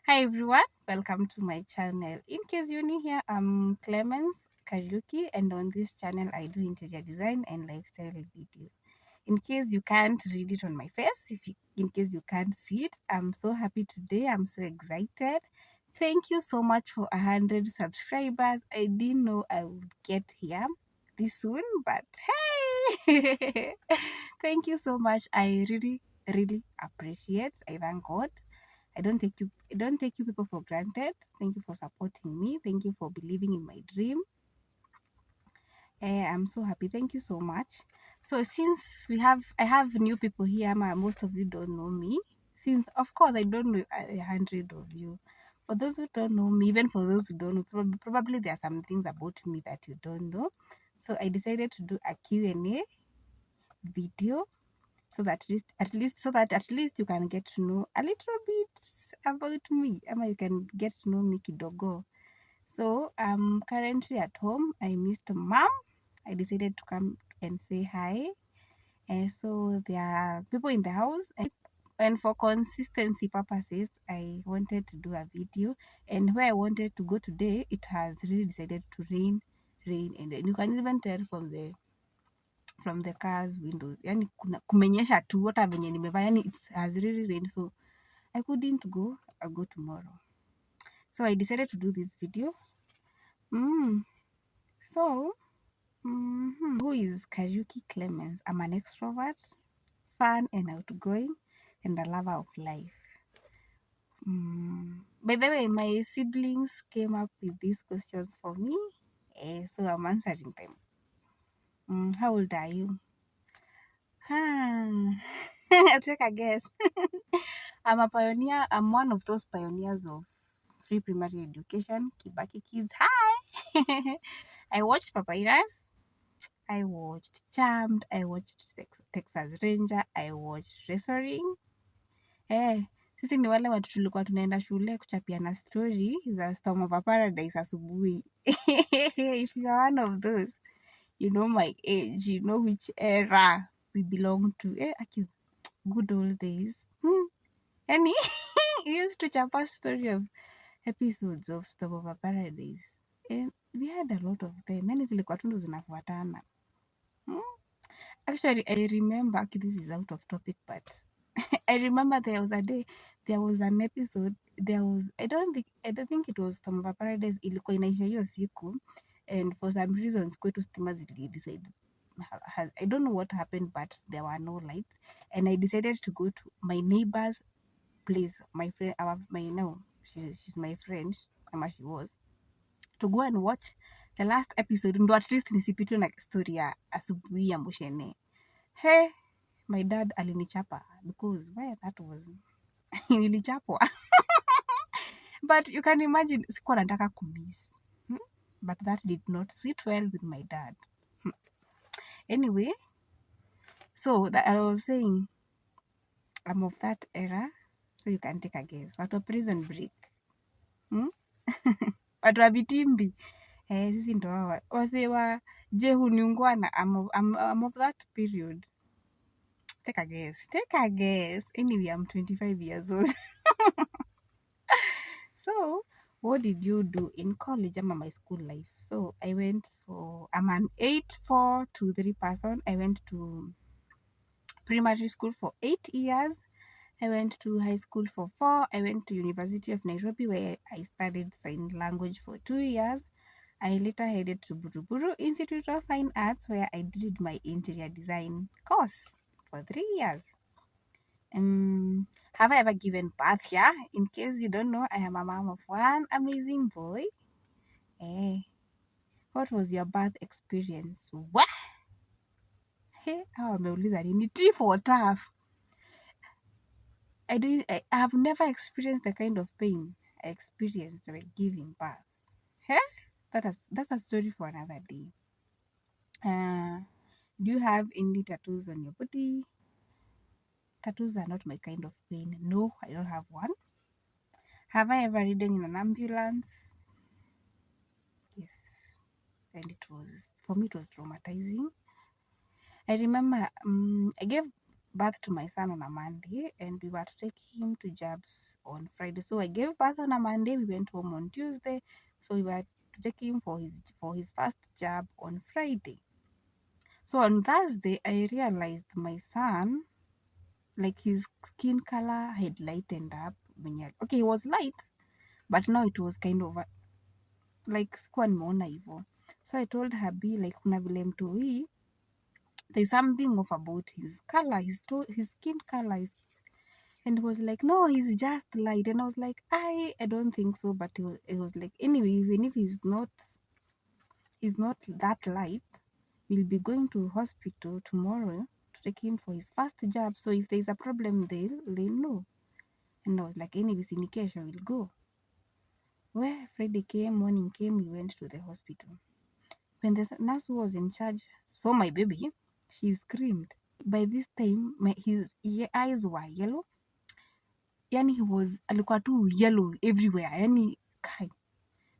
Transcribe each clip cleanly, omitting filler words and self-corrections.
Hi everyone, welcome to my channel. In case you're new here, I'm Clemens Kariuki, and on this channel I do interior design and lifestyle videos. In case you can't read it on my face, in case you can't see it, I'm so happy today. I'm so excited. Thank you so much for 100 subscribers. I didn't know I would get here this soon, but hey, thank you so much. I really appreciate. I thank God. I don't take you people for granted. Thank you for supporting me. Thank you for believing in my dream. I'm so happy. Thank you so much. So since I have new people here, most of you don't know me. Since of course I don't know 100 of you. For those who don't know me, even for those who don't know, probably there are some things about me that you don't know. So I decided to do a Q&A video so that at least you can get to know a little bit about me, ama you can get to know me kidogo. So I'm currently at home. I missed mom. I decided to come and say hi. And so there are people in the house, and for consistency purposes I wanted to do a video. And where I wanted to go today, it has really decided to rain, and you can even tell from the car's windows, yani kumenyesha tu, hata venye nimevaa, yani it has really rained, so I couldn't go. I'll go tomorrow. So I decided to do this video. So who is Kariuki Clemens? I'm an extrovert, fun and outgoing, and a lover of life. By the way, my siblings came up with these questions for me, so I'm answering them. How old are you? I'll take a guess. I'm a pioneer. I'm one of those pioneers of free primary education. Kibaki kids. Hi. I watched Papyrus. I watched Charmed. I watched Texas Ranger. I watched Wrestling. Sisi ni wale watu tulikuwa tunaenda shule kuchapiana story za Storm of Paradise asubuhi. If you are one of those, you know my age, you know which era we belong to. Good old days. Yani, we used to chapa story of episodes of Storm of Paradise. And we had a lot of them. Yani zilikuwa tu ndo zinafuatana. Actually, I remember, okay, this is out of topic, but I remember there was a day, there was an episode, I don't think it was Storm of Paradise, ilikuwa inaisha hiyo siku, and for some reasons, kwetu stima decide, I don't know what happened, but there were no lights, and I decided to go to my neighbor's place, my friend, she's my friend, ama she was, to go and watch the last episode, ndo at least nisipitwe na story ya asubuhi ya Mushene. Hey, my dad alinichapa because that was nilichapwa. But you can imagine, sikuwa nataka kumiss. But that did not sit well with my dad. Anyway, so that I was saying, I'm of that era, so you can take a guess. Watu wa Prison Break. Watu wa Vitimbi. Sisi ndo hawa wase wa Jehu Niungwana. I'm of that period. Take a guess. Anyway, I'm 25 years old. So what did you do in college? I'm my school life. So I'm an 8423 person. I went to primary school for 8 years. I went to high school for 4. I went to University of Nairobi where I studied sign language for 2 years. I later headed to Buruburu Institute of Fine Arts where I did my interior design course for 3 years. Have I ever given birth? Yeah, in case you don't know, I am a mom of one amazing boy. What was your birth experience? What? Ameuliza nini? T for tough. I have never experienced the kind of pain I experienced when giving birth. That's a story for another day. Do you have any tattoos on your body? Tattoos are not my kind of pain. No, I don't have one. Have I ever ridden in an ambulance? Yes. And for me, it was traumatizing. I remember I gave birth to my son on a Monday, and we were to take him to jabs on Friday. So I gave birth on a Monday. We went home on Tuesday. So we were to take him for his first jab on Friday. So on Thursday, I realized my son, like his skin color had lightened up. Okay, he was light, but now it was kind of like sikuwa nimeona hivyo. So I told Habi, like kuna vile mtoi, there's something off about his color, his skin color is, and he was like, no, he's just light. And I was like, I don't think so. But it was like, anyway, even if he's not that light, we'll be going to hospital tomorrow to take him for his first jab. So if there's a problem, they'll know. And I was like, anyway, Sinikesha will go. Where Friday came, morning came, we went to the hospital. When the nurse who was in charge saw my baby, she screamed. By this time, his eyes were yellow. Yani alikuwa tu yellow everywhere. Yani, kai.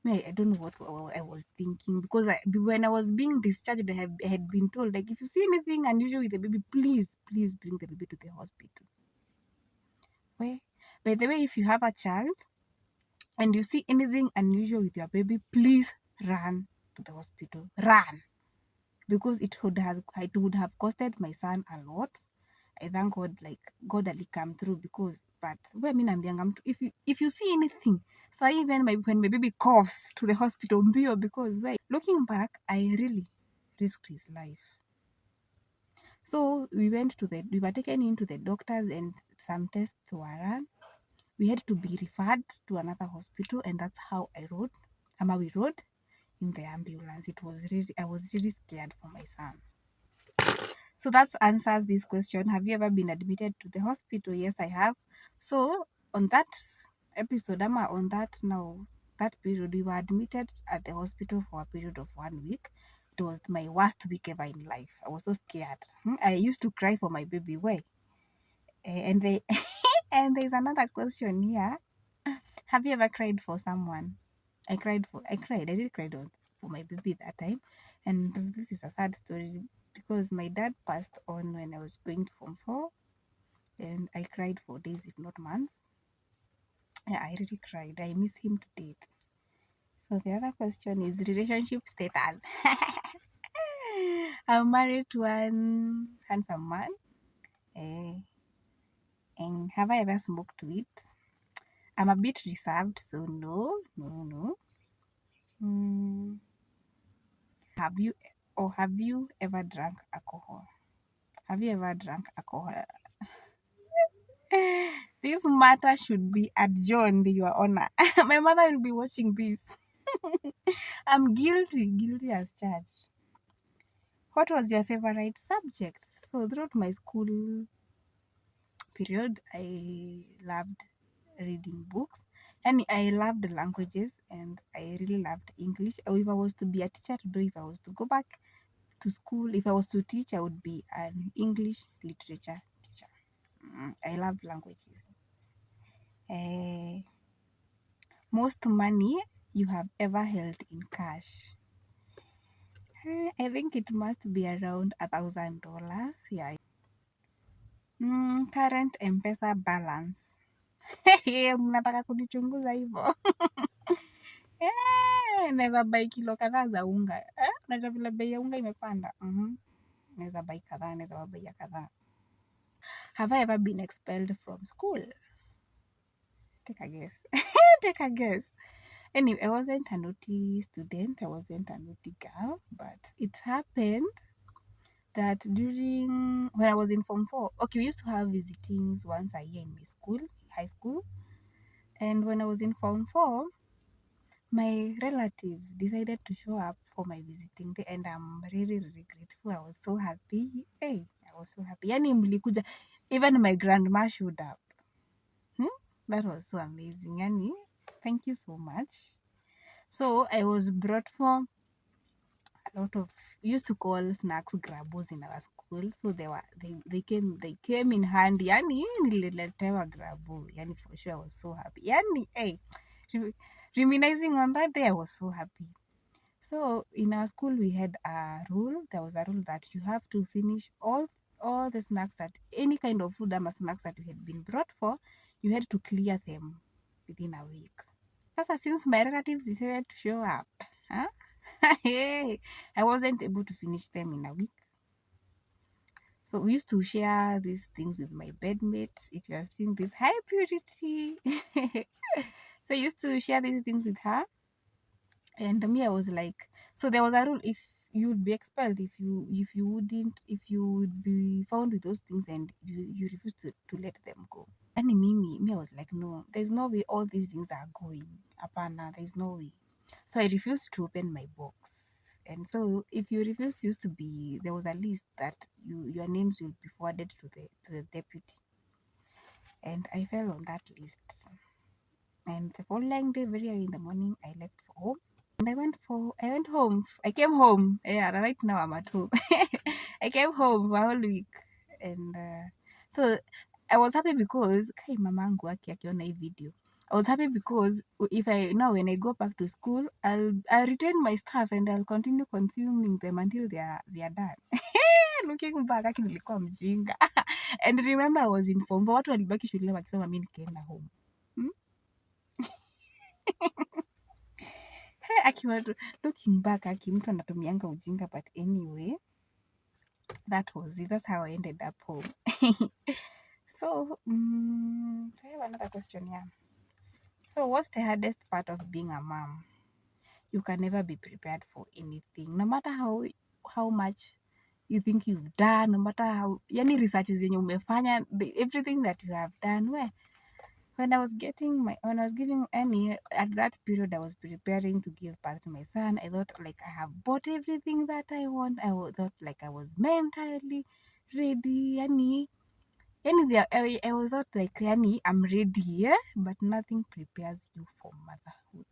I don't know what I was thinking, because when I was being discharged, I had been told, like, if you see anything unusual with the baby, please bring the baby to the hospital. Where, by the way, if you have a child and you see anything unusual with your baby, please run to the hospital. Run. Because it would have costed my son a lot. I thank God, like, God ali come through, because, but where mi naambianga mtu, if you see anything, so even when my baby coughs, to the hospital mbio, because looking back, I really risked his life. So we were taken into the doctors, and some tests were run. We had to be referred to another hospital, and that's how we rode in the ambulance. I was really scared for my son. So that answers this question. Have you ever been admitted to the hospital? Yes, I have. So on that episode, that period, we were admitted at the hospital for a period of 1 week. It was my worst week ever in life. I was so scared. I used to cry for my baby. Why? And they and there's another question here. Have you ever cried for someone? I cried. I did cry for my baby that time. And this is a sad story, because my dad passed on when I was going to Form 4, and I cried for days, if not months. Yeah, I really cried. I miss him to date. So the other question is relationship status. I'm married to one handsome man. And have I ever smoked weed? I'm a bit reserved, so no. Have you ever drank alcohol? Have you ever drank alcohol? This matter should be adjourned, Your Honor. My mother will be watching this. I'm guilty as charged. What was your favorite subject? So throughout my school period, I loved reading books, and I loved languages, and I really loved English. Or if I was to be a teacher today, if I was to go back to school, if I was to teach, I would be an English literature teacher. I love languages. Most money you have ever held in cash? I think it must be around $1,000. Yeah. Current M-Pesa balance. Mnataka kunichunguza hivyo? Naweza buy kilo kadhaa za unga. Unajua vile bei ya unga imepanda. Naweza buy kadhaa, naweza buy ya kadhaa. Have I ever been expelled from school? Take a guess. Take a guess. Anyway, I wasn't a naughty student. I wasn't a naughty girl. But it happened that when I was in Form 4, okay, we used to have visitings once a year in my school, high school. And when I was in Form 4, my relatives decided to show up for my visiting day, and I'm really, really grateful. I was so happy. Hey, I was so happy. Yani mlikuja, even my grandma showed up. That was so amazing. Yani, thank you so much. So I was brought for a lot of, we used to call snacks grabos in our school. So they came in handy. Yani nililetewa grabo. Yani for sure I was so happy. Yani, hey, reminiscing on that day, I was so happy. So in our school we had a rule. There was a rule that you have to finish all all the snacks that any kind of food or snacks that you had been brought for, you had to clear them within a week. Sasa since my relatives decided to show up, huh? Hey, I wasn't able to finish them in a week. So we used to share these things with my bedmates. If you are seeing this, hi Purity. So I used to share these things with her. And me, I was like, so there was a rule: if you would be expelled if you would be found with those things and you refuse to let them go. And me, I was like, no, there's no way all these things are going. Apana, there's no way. So I refused to open my box. And so if you refuse, used to be, there was a list that your names will be forwarded to the deputy. And I fell on that list. And the following day, very early in the morning, I left for home. And I went home. I came home. Yeah, right now I'm at home. I came home for a whole week. And so I was happy because kai mamangu akiona hii video. I was happy because if I now when I go back to school, I'll retain my stuff and I'll continue consuming them until they are done. Looking back, aki nilikuwa mjinga. And remember I was in form. Watu walibaki shule wakisema mimi nikaenda home. Looking back, mtu anatumianga ujinga, but anyway, that was it. That's how I ended up home. So, I have another question here. So, what's the hardest part of being a mom? You can never be prepared for anything, no matter how much you think you've done, no matter how yani researches zenye umefanya, everything that you have done. When I was giving Annie, at that period, I was preparing to give birth to my son. I thought like I have bought everything that I want. Thought like I was mentally ready. I was thought like I'm ready, yeah? But nothing prepares you for motherhood.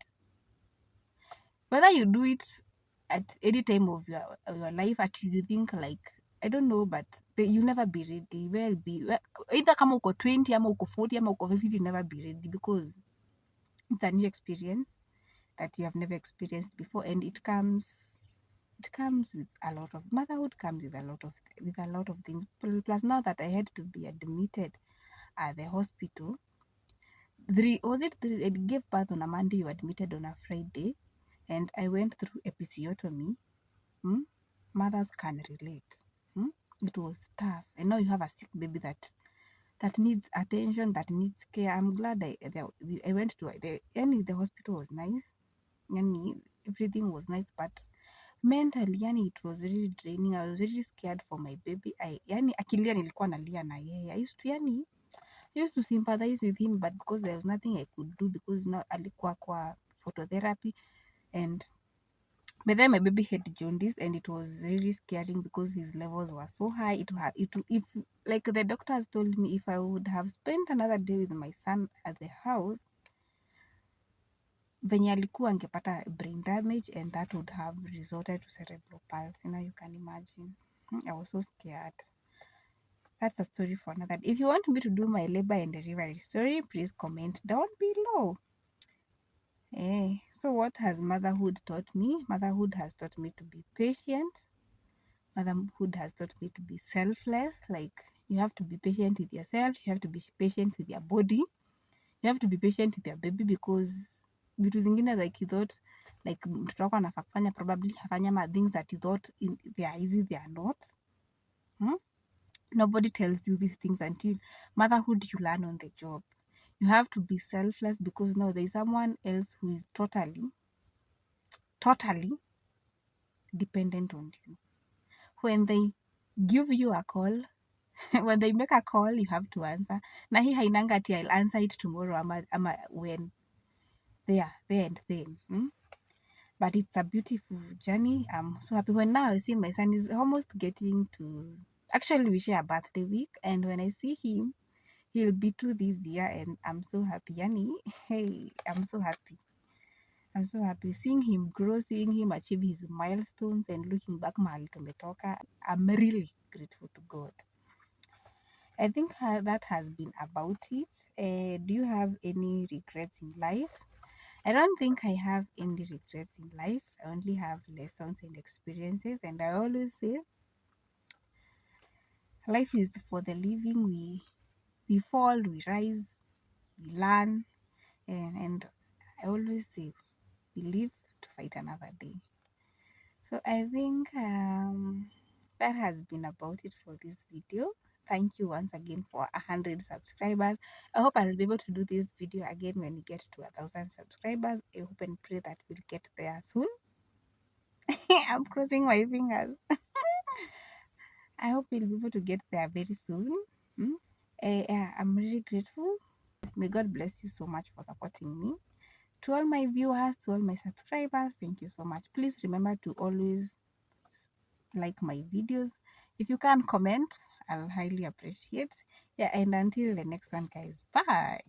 Whether you do it at any time of your life, at you think like I don't know, but you never be ready. Either kama uko 20 ama uko 40 ama uko 50, you never be ready because it's a new experience that you have never experienced before, and it comes with a lot of motherhood comes with a lot of things. Plus now that I had to be admitted at the hospital, I gave birth on a Monday, you admitted on a Friday, and I went through episiotomy. Mothers can relate. It was tough, and now you have a sick baby that needs attention, that needs care. I'm glad I went to the hospital was nice. Everything was nice, but mentally it was really draining. I was really scared for my baby. Akilia nilikuwa nalia na yeye. I used to sympathize with him, but because there was nothing I could do because now alikuwa kwa phototherapy, and but then my baby had jaundice and it was really scaring because his levels were so high. If like the doctors told me, if I would have spent another day with my son at the house, venye alikuwa angepata brain damage, and that would have resulted to cerebral palsy. Now you can imagine. I was so scared. That's a story for another. If you want me to do my labor and delivery story, please comment down below. So what has motherhood taught me? Motherhood has taught me to be patient. Motherhood has taught me to be selfless. Like, you have to be patient with yourself. You have to be patient with your body. You have to be patient with your baby because vitu zingine like you thought like mtoto wako anafaa kufanya probably hafanya things that you thought they are easy, they are not. Nobody tells you these things until motherhood you learn on the job. You have to be selfless because now there is someone else who is totally dependent on you. When they give you a call, when they make a call, you have to answer. Na hii hainanga ati I'll answer it tomorrow ama when there and then. But it's a beautiful journey. I'm so happy. When now I see my son is almost getting to, actually we share a birthday week, and when I see him, he'll be 2 this year, and I'm so happy. Hey, I'm so happy. I'm so happy seeing him grow, seeing him achieve his milestones, and looking back mahali tumetoka. I'm really grateful to God. I think that has been about it. Do you have any regrets in life? I don't think I have any regrets in life. I only have lessons and experiences, and I always say Life is for the living. We fall, we rise, we learn, and I always say we live to fight another day. So I think that has been about it for this video. Thank you once again for 100 subscribers. I hope I'll be able to do this video again when we get to 1,000 subscribers. I hope and pray that we'll get there soon. I'm crossing my fingers. I hope we'll be able to get there very soon. I'm really grateful. May God bless you so much for supporting me. To all my viewers, to all my subscribers, thank you so much. Please remember to always like my videos. If you can comment, I'll highly appreciate. Yeah, and until the next one, guys, bye.